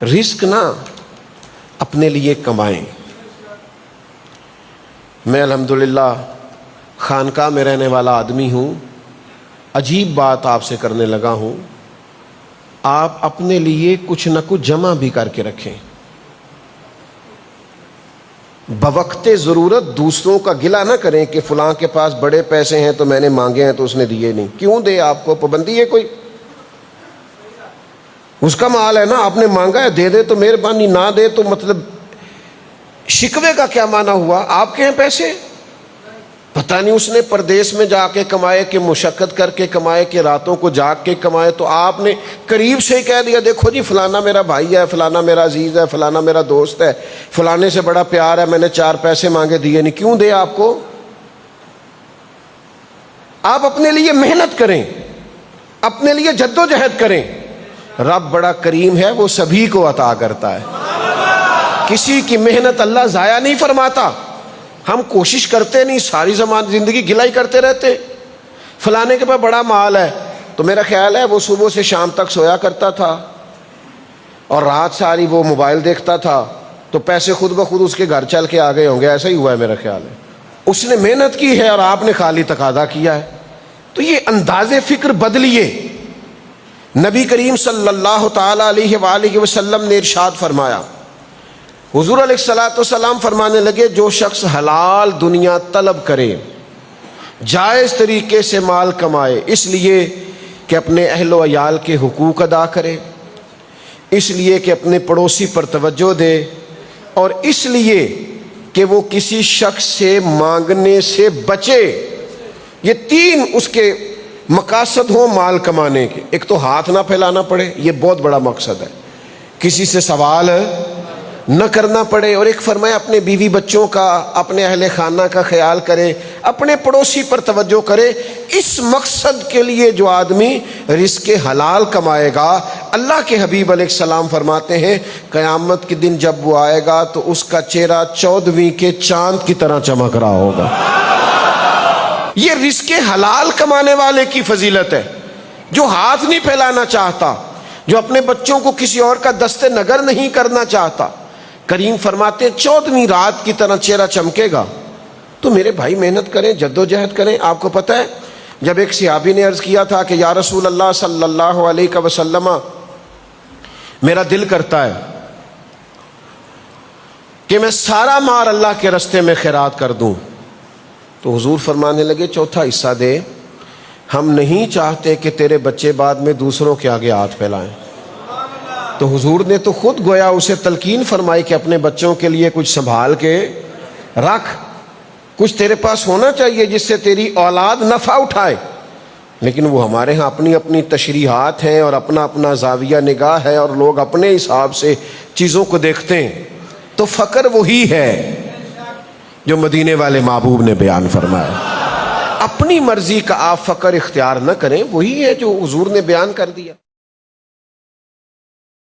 رزق نہ اپنے لیے کمائیں۔ میں الحمدللہ خانقاہ میں رہنے والا آدمی ہوں، عجیب بات آپ سے کرنے لگا ہوں، آپ اپنے لیے کچھ نہ کچھ جمع بھی کر کے رکھیں۔ بوقت ضرورت دوسروں کا گلہ نہ کریں کہ فلاں کے پاس بڑے پیسے ہیں تو میں نے مانگے ہیں تو اس نے دیے نہیں۔ کیوں دے؟ آپ کو پابندی ہے کوئی؟ اس کا مال ہے نا، آپ نے مانگا ہے، دے دے تو مہربانی، نہ دے تو مطلب شکوے کا کیا معنی ہوا؟ آپ کے ہیں پیسے، پتہ نہیں اس نے پردیس میں جا کے کمائے کہ مشقت کر کے کمائے کہ راتوں کو جاگ کے کمائے، تو آپ نے قریب سے ہی کہہ دیا دیکھو جی فلانا میرا بھائی ہے، فلانا میرا عزیز ہے، فلانا میرا دوست ہے، فلانے سے بڑا پیار ہے، میں نے 4 پیسے مانگے دیے نہیں۔ کیوں دے آپ کو؟ آپ اپنے لیے محنت کریں، اپنے لیے جدوجہد کریں۔ رب بڑا کریم ہے، وہ سبھی کو عطا کرتا ہے، کسی کی محنت اللہ ضائع نہیں فرماتا۔ ہم کوشش کرتے نہیں، ساری زندگی گلہ ہی کرتے رہتے۔ فلانے کے پاس بڑا مال ہے تو میرا خیال ہے وہ صبح سے شام تک سویا کرتا تھا اور رات ساری وہ موبائل دیکھتا تھا، تو پیسے خود بخود اس کے گھر چل کے آ گئے ہوں گے، ایسا ہی ہوا ہے میرا خیال ہے۔ اس نے محنت کی ہے اور آپ نے خالی تقاضا کیا ہے۔ تو یہ انداز فکر بدلیے۔ نبی کریم صلی اللہ تعالی علیہ وآلہ وسلم نے ارشاد فرمایا، حضور علیہ السلام فرمانے لگے، جو شخص حلال دنیا طلب کرے، جائز طریقے سے مال کمائے، اس لیے کہ اپنے اہل و عیال کے حقوق ادا کرے، اس لیے کہ اپنے پڑوسی پر توجہ دے، اور اس لیے کہ وہ کسی شخص سے مانگنے سے بچے۔ یہ 3 اس کے مقاصد ہوں مال کمانے کے۔ ایک تو ہاتھ نہ پھیلانا پڑے، یہ بہت بڑا مقصد ہے، کسی سے سوال نہ کرنا پڑے، اور ایک فرمایا اپنے بیوی بچوں کا، اپنے اہل خانہ کا خیال کرے، اپنے پڑوسی پر توجہ کرے۔ اس مقصد کے لیے جو آدمی رزق حلال کمائے گا، اللہ کے حبیب علیہ السلام فرماتے ہیں قیامت کے دن جب وہ آئے گا تو اس کا چہرہ 14ویں کے چاند کی طرح چمک رہا ہوگا۔ یہ رزق حلال کمانے والے کی فضیلت ہے، جو ہاتھ نہیں پھیلانا چاہتا، جو اپنے بچوں کو کسی اور کا دست نگر نہیں کرنا چاہتا۔ کریم فرماتے ہیں 14ویں رات کی طرح چہرہ چمکے گا۔ تو میرے بھائی محنت کریں، جدوجہد کریں۔ آپ کو پتہ ہے جب ایک صحابی نے عرض کیا تھا کہ یا رسول اللہ صلی اللہ علیہ وسلم، میرا دل کرتا ہے کہ میں سارا مال اللہ کے راستے میں خیرات کر دوں، تو حضور فرمانے لگے 4تھا حصہ دے، ہم نہیں چاہتے کہ تیرے بچے بعد میں دوسروں کے آگے ہاتھ پھیلائیں۔ تو حضور نے تو خود گویا اسے تلقین فرمائی کہ اپنے بچوں کے لیے کچھ سنبھال کے رکھ، کچھ تیرے پاس ہونا چاہیے جس سے تیری اولاد نفع اٹھائے۔ لیکن وہ ہمارے ہاں اپنی اپنی تشریحات ہیں اور اپنا اپنا زاویہ نگاہ ہے، اور لوگ اپنے حساب سے چیزوں کو دیکھتے ہیں۔ تو فقر وہی ہے جو مدینے والے محبوب نے بیان فرمایا۔ اپنی مرضی کا آپ فقر اختیار نہ کریں، وہی ہے جو حضور نے بیان کر دیا۔